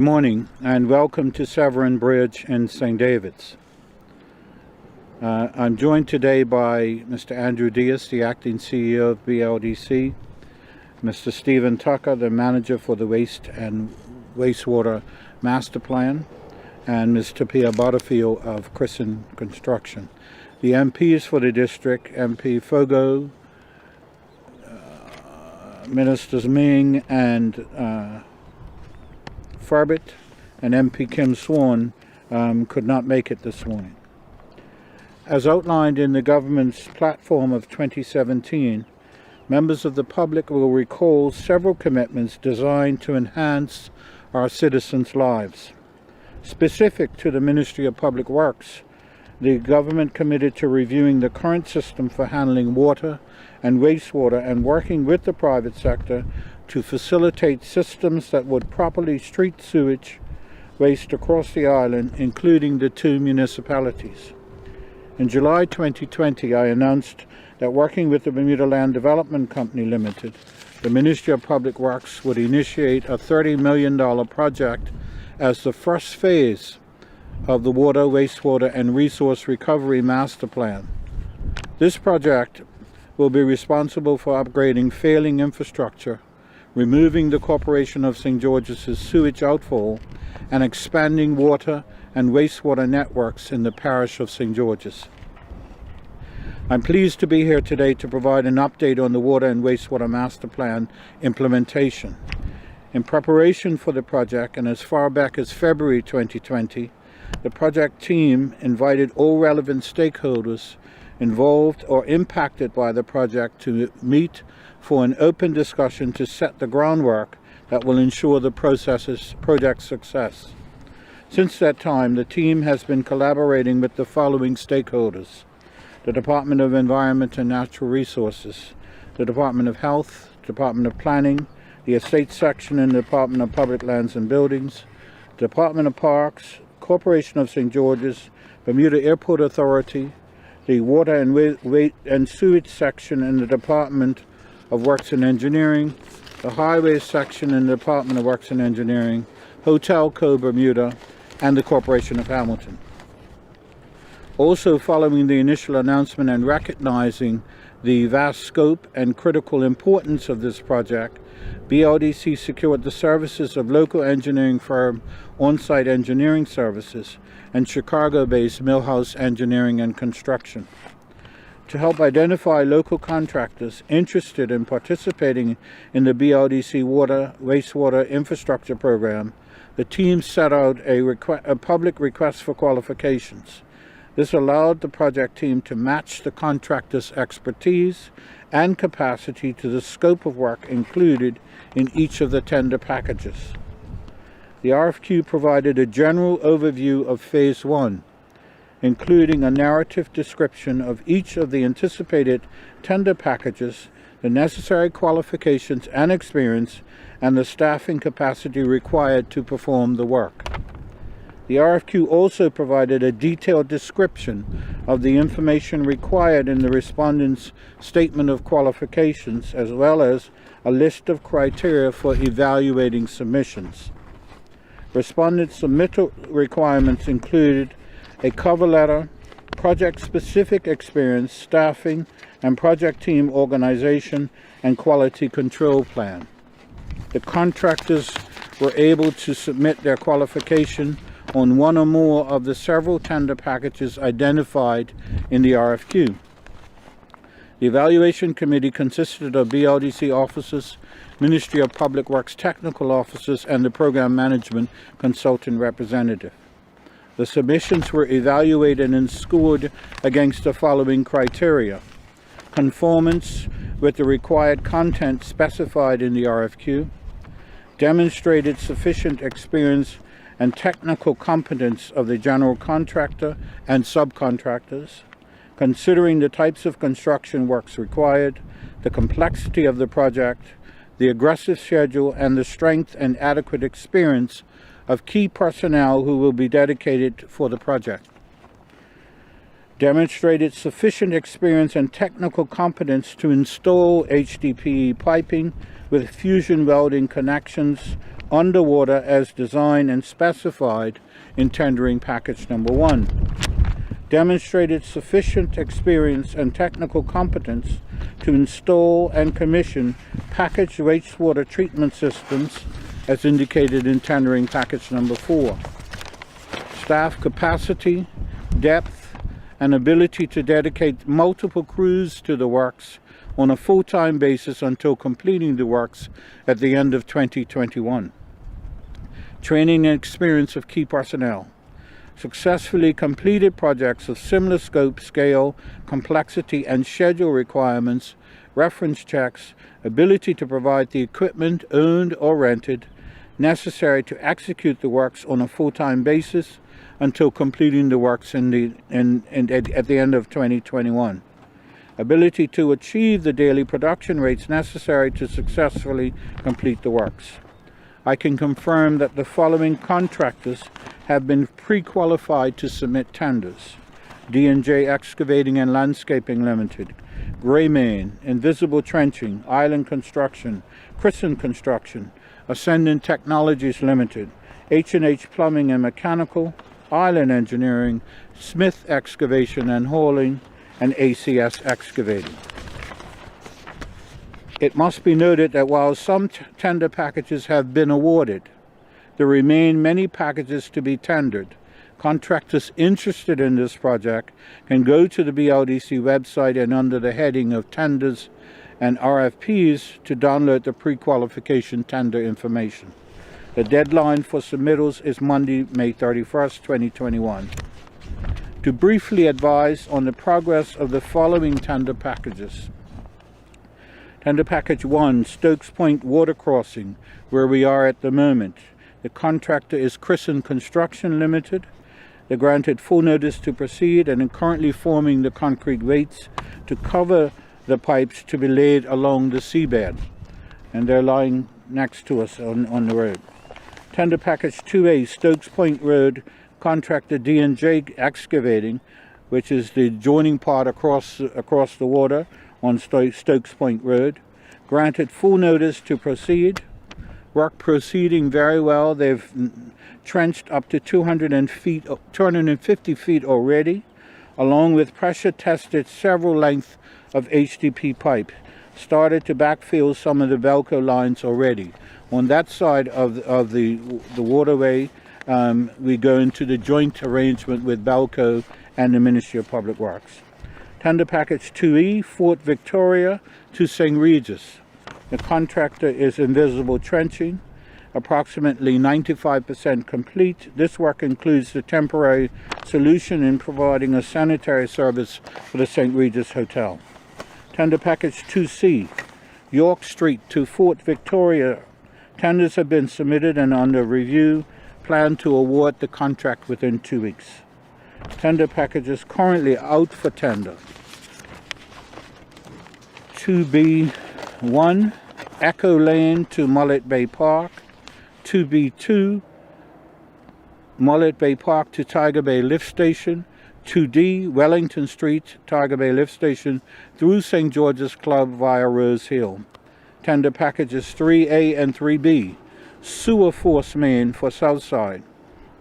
Good morning and welcome to Severn Bridge in St. David's. I'm joined today by Mr. Andrew Diaz, the acting CEO of BLDC, Mr. Stephen Tucker, the manager for the Waste and Wastewater Master Plan, and Ms. Tapia Butterfield of Christen Construction. The MPs for the district, MP Fogo, Ministers Ming and Farbit, and MP Kim Swan could not make it this morning. As outlined in the government's platform of 2017, members of the public will recall several commitments designed to enhance our citizens' lives. Specific to the Ministry of Public Works, the government committed to reviewing the current system for handling water and wastewater and working with the private sector to facilitate systems that would properly treat sewage waste across the island, including the two municipalities. In July 2020, I announced that working with the Bermuda Land Development Company Limited, the Ministry of Public Works would initiate a $30 million project as the first phase of the Water, Wastewater and Resource Recovery Master Plan. This project will be responsible for upgrading failing infrastructure, removing the Corporation of St. George's sewage outfall, and expanding water and wastewater networks in the parish of St. George's. I'm pleased to be here today to provide an update on the Water and Wastewater Master Plan implementation. In preparation for the project, and as far back as February 2020, the project team invited all relevant stakeholders involved or impacted by the project to meet for an open discussion to set the groundwork that will ensure the project's success. Since that time, the team has been collaborating with the following stakeholders: the Department of Environment and Natural Resources, the Department of Health, Department of Planning, the Estate Section in the Department of Public Lands and Buildings, Department of Parks, Corporation of St. George's, Bermuda Airport Authority, the Water and Sewage Section in the Department of Works and Engineering, the Highways Section in the Department of Works and Engineering, Hotel Co. Bermuda, and the Corporation of Hamilton. Also, following the initial announcement and recognizing the vast scope and critical importance of this project, BLDC secured the services of local engineering firm On-Site Engineering Services and Chicago-based Millhouse Engineering and Construction. To help identify local contractors interested in participating in the BLDC Water Wastewater Infrastructure Program, the team set out a public request for qualifications. This allowed the project team to match the contractor's expertise and capacity to the scope of work included in each of the tender packages. The RFQ provided a general overview of Phase 1, including a narrative description of each of the anticipated tender packages, the necessary qualifications and experience, and the staffing capacity required to perform the work. The RFQ also provided a detailed description of the information required in the respondent's statement of qualifications, as well as a list of criteria for evaluating submissions. Respondent submittal requirements included a cover letter, project-specific experience, staffing, and project team organization and quality control plan. The contractors were able to submit their qualification on one or more of the several tender packages identified in the RFQ. The evaluation committee consisted of BLDC officers, Ministry of Public Works technical officers, and the program management consultant representative. The submissions were evaluated and scored against the following criteria: conformance with the required content specified in the RFQ, demonstrated sufficient experience and technical competence of the general contractor and subcontractors, considering the types of construction works required, the complexity of the project, the aggressive schedule, and the strength and adequate experience of key personnel who will be dedicated for the project. Demonstrated sufficient experience and technical competence to install HDPE piping with fusion welding connections underwater as designed and specified in tendering package number 1. Demonstrated sufficient experience and technical competence to install and commission packaged wastewater treatment systems as indicated in tendering package number 4. Staff capacity, depth, and ability to dedicate multiple crews to the works on a full-time basis until completing the works at the end of 2021. Training and experience of key personnel. Successfully completed projects of similar scope, scale, complexity, and schedule requirements, reference checks, ability to provide the equipment owned or rented necessary to execute the works on a full-time basis until completing the works at the end of 2021. Ability to achieve the daily production rates necessary to successfully complete the works. I can confirm that the following contractors have been pre-qualified to submit tenders: D&J Excavating and Landscaping Limited, Graymain, Invisible Trenching, Island Construction, Christen Construction, Ascendant Technologies Limited, H&H Plumbing and Mechanical, Island Engineering, Smith Excavation and Hauling, and ACS Excavating. It must be noted that while some tender packages have been awarded, there remain many packages to be tendered. Contractors interested in this project can go to the BLDC website and under the heading of Tenders and RFPs to download the pre-qualification tender information. The deadline for submittals is Monday, May 31st, 2021. To briefly advise on the progress of the following tender packages. Tender Package 1, Stokes Point Water Crossing, where we are at the moment. The contractor is Christen Construction Limited. They granted full notice to proceed and are currently forming the concrete weights to cover the pipes to be laid along the seabed. And they're lying next to us on the road. Tender Package 2A, Stokes Point Road, contractor D&J Excavating, which is the joining part across the water on Stokes Point Road. Granted full notice to proceed. Work proceeding very well. They've trenched up to 250 feet already, along with pressure tested several lengths of HDP pipe. Started to backfill some of the Velcro lines already. On that side of the waterway, we go into the joint arrangement with Balco and the Ministry of Public Works. Tender Package 2E, Fort Victoria to St. Regis. The contractor is Invisible Trenching, approximately 95% complete. This work includes the temporary solution in providing a sanitary service for the St. Regis Hotel. Tender Package 2C, York Street to Fort Victoria. Tenders have been submitted and under review. Plan to award the contract within 2 weeks. Tender package is currently out for tender. 2B1, Echo Lane to Mullet Bay Park. 2B2, Mullet Bay Park to Tiger Bay Lift Station. 2D, Wellington Street, Tiger Bay Lift Station through St. George's Club via Rose Hill. Tender packages 3A and 3B, Sewer Force Main for Southside.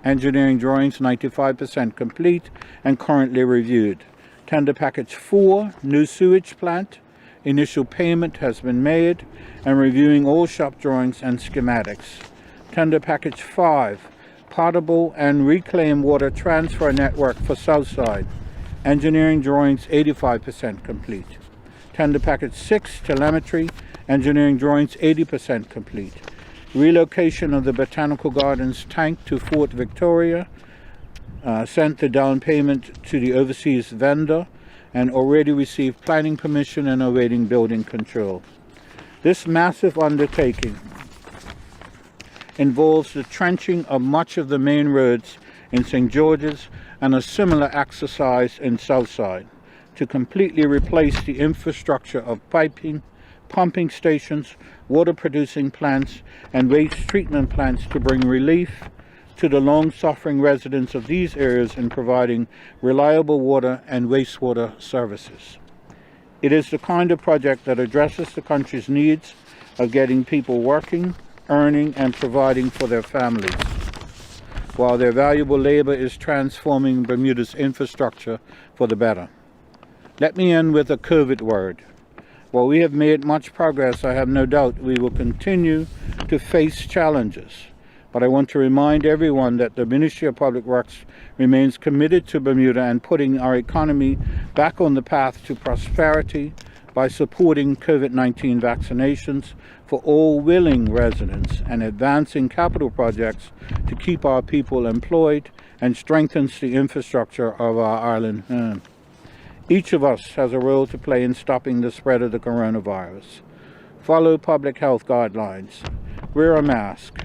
Engineering drawings 95% complete and currently reviewed. Tender package 4, New Sewage Plant. Initial payment has been made and reviewing all shop drawings and schematics. Tender package 5, Potable and Reclaimed Water Transfer Network for Southside. Engineering drawings 85% complete. Tender package 6, Telemetry. Engineering drawings 80% complete. Relocation of the Botanical Gardens tank to Fort Victoria. Sent the down payment to the overseas vendor and already received planning permission and awaiting building control. This massive undertaking involves the trenching of much of the main roads in St. George's and a similar exercise in Southside to completely replace the infrastructure of piping, pumping stations, water producing plants, and waste treatment plants to bring relief to the long-suffering residents of these areas in providing reliable water and wastewater services. It is the kind of project that addresses the country's needs of getting people working, earning and providing for their families, while their valuable labor is transforming Bermuda's infrastructure for the better. Let me end with a COVID word. While we have made much progress, I have no doubt we will continue to face challenges. But I want to remind everyone that the Ministry of Public Works remains committed to Bermuda and putting our economy back on the path to prosperity by supporting COVID-19 vaccinations for all willing residents and advancing capital projects to keep our people employed and strengthens the infrastructure of our island home. Each of us has a role to play in stopping the spread of the coronavirus. Follow public health guidelines, wear a mask,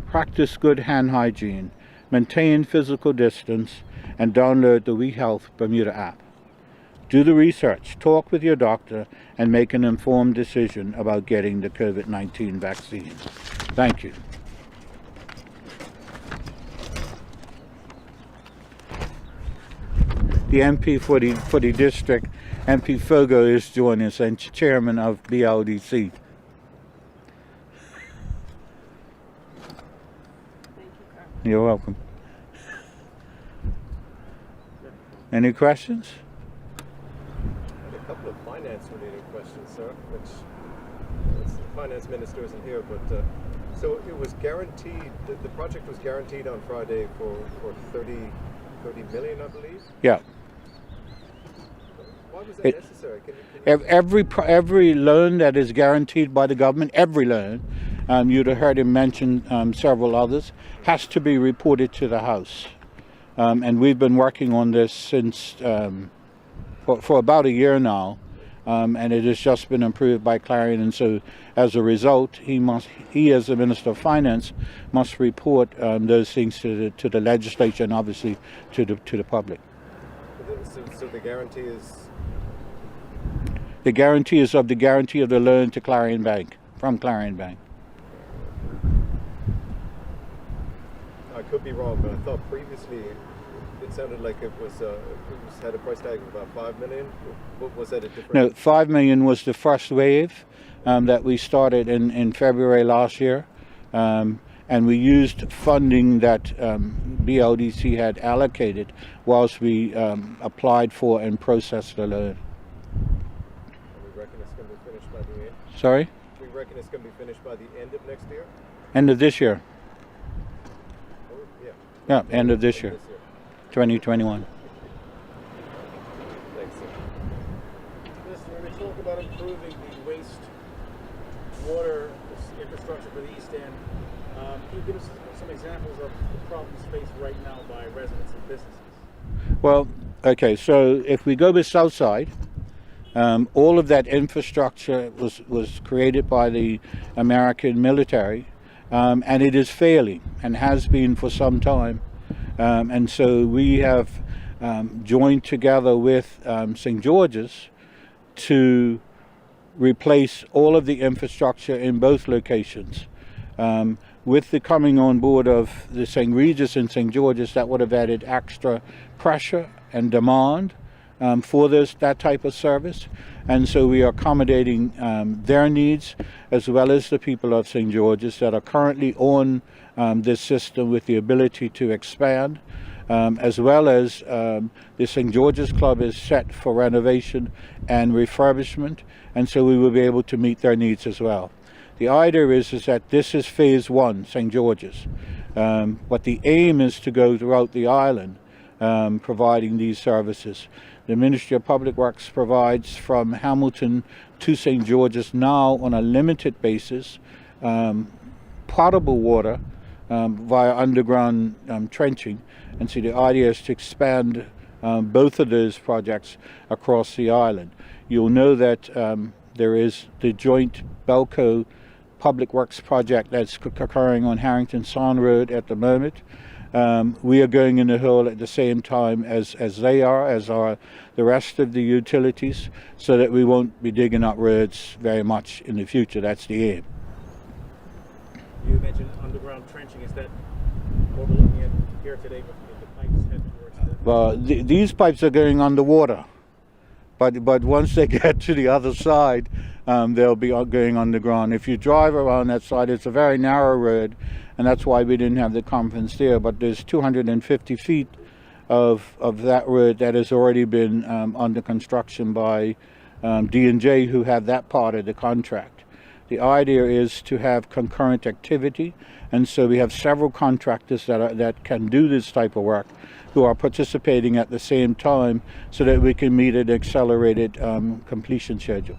practice good hand hygiene, maintain physical distance, and download the WeHealth Bermuda app. Do the research, talk with your doctor, and make an informed decision about getting the COVID-19 vaccine. Thank you. The MP for the district, MP Fogo, is joining us, and chairman of BLDC. Thank you, Carl. You're welcome. Any questions? I have a couple of finance-related questions, sir, which the finance minister isn't here, but so it was guaranteed, the project was guaranteed on Friday for 30 million, I believe? Yeah. Why was that necessary? Can you... Every loan that is guaranteed by the government, every loan, you'd have heard him mention several others, has to be reported to the House. And we've been working on this since for about a year now, and it has just been approved by Clarion. And so, as a result, he as the Minister of Finance must report those things to the legislature and obviously to the public. So the guarantee is? The guarantee is of the guarantee of the loan to Clarion Bank, from Clarion Bank. I could be wrong, but I thought previously it sounded like it had a price tag of about 5 million. What was that a different? No, 5 million was the first wave that we started in February last year, and we used funding that BLDC had allocated whilst we applied for and processed the loan. We reckon it's going to be finished by the end. Sorry? We reckon it's going to be finished by the end of next year. End of this year. Oh, yeah. Yeah, end of this year, 2021. Thanks, sir. When we talk about improving the wastewater infrastructure for the East End, can you give us some examples of the problems faced right now by residents and businesses? Well, okay, so if we go with Southside, all of that infrastructure was created by the American military, and it is failing and has been for some time. And so we have joined together with St. George's to replace all of the infrastructure in both locations. With the coming on board of the St. Regis and St. George's, that would have added extra pressure and demand for that type of service. And so we are accommodating their needs as well as the people of St. George's that are currently on this system with the ability to expand, as well as the St. George's Club is set for renovation and refurbishment, and so we will be able to meet their needs as well. The idea is that this is phase one, St. George's, but the aim is to go throughout the island providing these services. The Ministry of Public Works provides from Hamilton to St. George's now on a limited basis potable water via underground trenching, and so the idea is to expand both of those projects across the island. You'll know that there is the joint Belco Public Works project that's occurring on Harrington Sound Road at the moment. We are going in the hill at the same time as they are, as are the rest of the utilities, so that we won't be digging up roads very much in the future. That's the aim. You mentioned underground trenching. Is that what we're looking at here today with the pipes heading towards the... Well, these pipes are going underwater. But once they get to the other side, they'll be going underground. If you drive around that side, it's a very narrow road, and that's why we didn't have the conference there. But there's 250 feet of that road that has already been under construction by D&J, who have that part of the contract. The idea is to have concurrent activity, and so we have several contractors that can do this type of work who are participating at the same time so that we can meet an accelerated completion schedule.